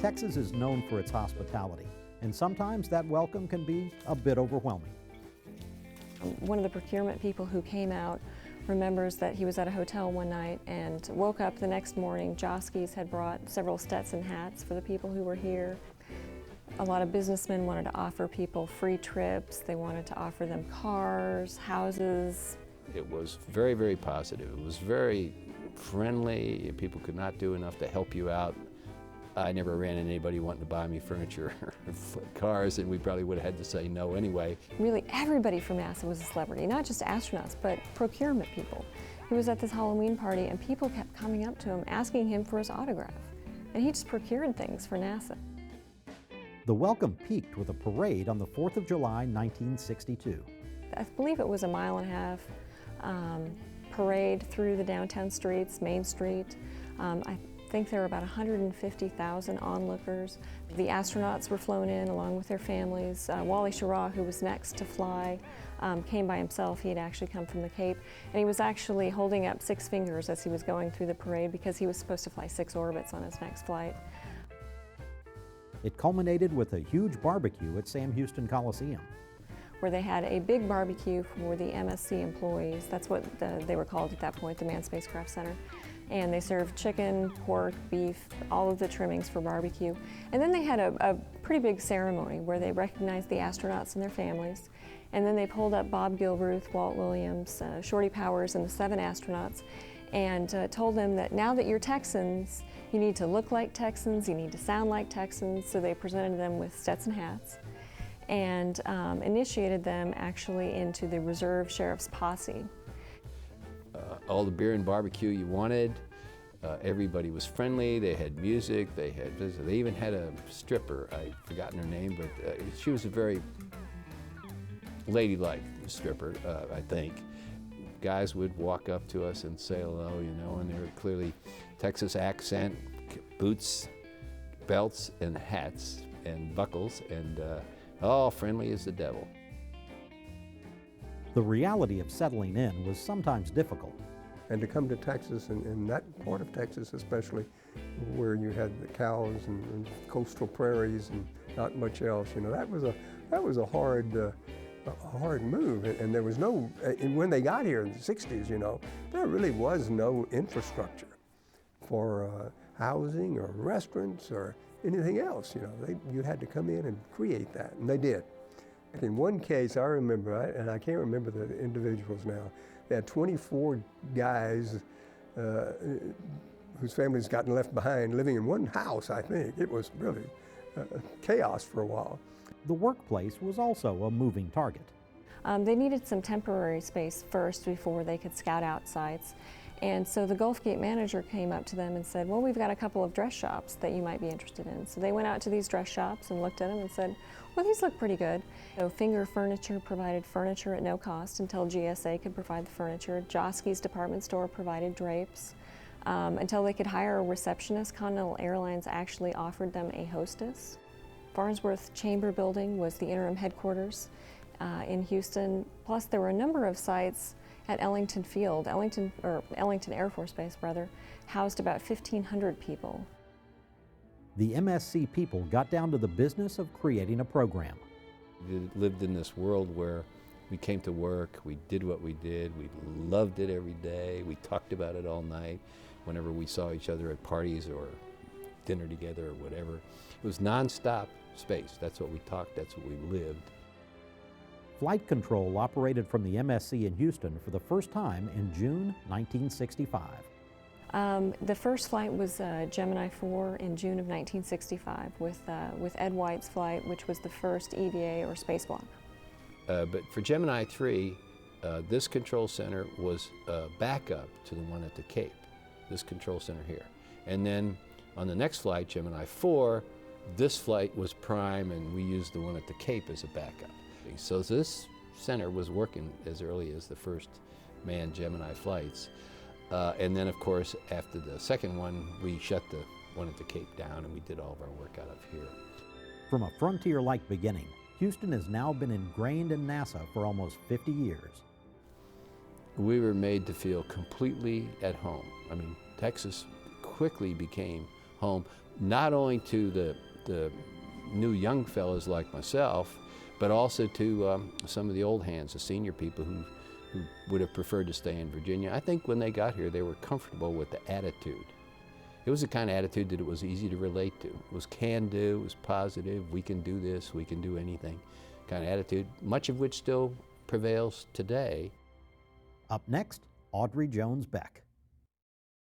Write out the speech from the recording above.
Texas is known for its hospitality, and sometimes that welcome can be a bit overwhelming. One of the procurement people who came out remembers that he was at a hotel one night and woke up the next morning. Joskies had brought several Stetson hats for the people who were here. A lot of businessmen wanted to offer people free trips. They wanted to offer them cars, houses. It was very, very positive. It was very friendly. People could not do enough to help you out. I never ran into anybody wanting to buy me furniture or cars, and we probably would have had to say no anyway. Really, everybody from NASA was a celebrity, not just astronauts, but procurement people. He was at this Halloween party, and people kept coming up to him, asking him for his autograph. And he just procured things for NASA. The welcome peaked with a parade on the 4th of July, 1962. I believe it was a mile-and-a-half parade through the downtown streets, Main Street. I think there were about 150,000 onlookers. The astronauts were flown in along with their families. Wally Schirra, who was next to fly, came by himself. He had actually come from the Cape, and he was actually holding up 6 fingers as he was going through the parade because he was supposed to fly 6 orbits on his next flight. It culminated with a huge barbecue at Sam Houston Coliseum, where they had a big barbecue for the MSC employees. That's what they were called at that point, the Manned Spacecraft Center. And they served chicken, pork, beef, all of the trimmings for barbecue. And then they had a pretty big ceremony where they recognized the astronauts and their families. And then they pulled up Bob Gilruth, Walt Williams, Shorty Powers, and the 7 astronauts, and told them that now that you're Texans, you need to look like Texans, you need to sound like Texans. So they presented them with Stetson hats and initiated them actually into the Reserve Sheriff's Posse. All the beer and barbecue you wanted. Everybody was friendly. They had music. They even had a stripper. I've forgotten her name, but she was a very ladylike stripper, I think. Guys would walk up to us and say hello, you know, and they were clearly Texas accent, boots, belts, and hats, and buckles, and all friendly as the devil. The reality of settling in was sometimes difficult. And to come to Texas, and that part of Texas especially, where you had the cows and coastal prairies and not much else, you know, that was a hard move. And there was no, and when they got here in the 60s, you know, there really was no infrastructure for housing or restaurants or anything else, you know. You had to come in and create that, and they did. In one case, I remember, and I can't remember the individuals now, they had 24 guys whose families gotten left behind living in one house, I think. It was really chaos for a while. The workplace was also a moving target. They needed some temporary space first before they could scout out sites. And so the Gulf Gate manager came up to them and said, well, we've got a couple of dress shops that you might be interested in. So they went out to these dress shops and looked at them and said, well, these look pretty good. So Finger Furniture provided furniture at no cost until GSA could provide the furniture. Joski's department store provided drapes. Until they could hire a receptionist, Continental Airlines actually offered them a hostess. Farnsworth Chamber Building was the interim headquarters in Houston. Plus there were a number of sites at Ellington Field, Ellington Air Force Base, rather, housed about 1,500 people. The MSC people got down to the business of creating a program. We lived in this world where we came to work, we did what we did, we loved it every day, we talked about it all night, whenever we saw each other at parties or dinner together or whatever. It was nonstop space. That's what we talked, that's what we lived. Flight control operated from the MSC in Houston for the first time in June 1965. The first flight was Gemini 4 in June of 1965 with Ed White's flight, which was the first EVA or spacewalk. But for Gemini 3, this control center was backup to the one at the Cape, this control center here. And then on the next flight, Gemini 4, this flight was prime and we used the one at the Cape as a backup. So this center was working as early as the first manned Gemini flights. And then, of course, after the second one, we shut the one at the Cape down and we did all of our work out of here. From a frontier-like beginning, Houston has now been ingrained in NASA for almost 50 years. We were made to feel completely at home. I mean, Texas quickly became home. not only to the new young fellows like myself, but also to some of the old hands, the senior people who would have preferred to stay in Virginia. I think when they got here, they were comfortable with the attitude. It was the kind of attitude that it was easy to relate to. It was can-do, it was positive, we can do this, we can do anything kind of attitude, much of which still prevails today. Up next, Audrey Jones Beck.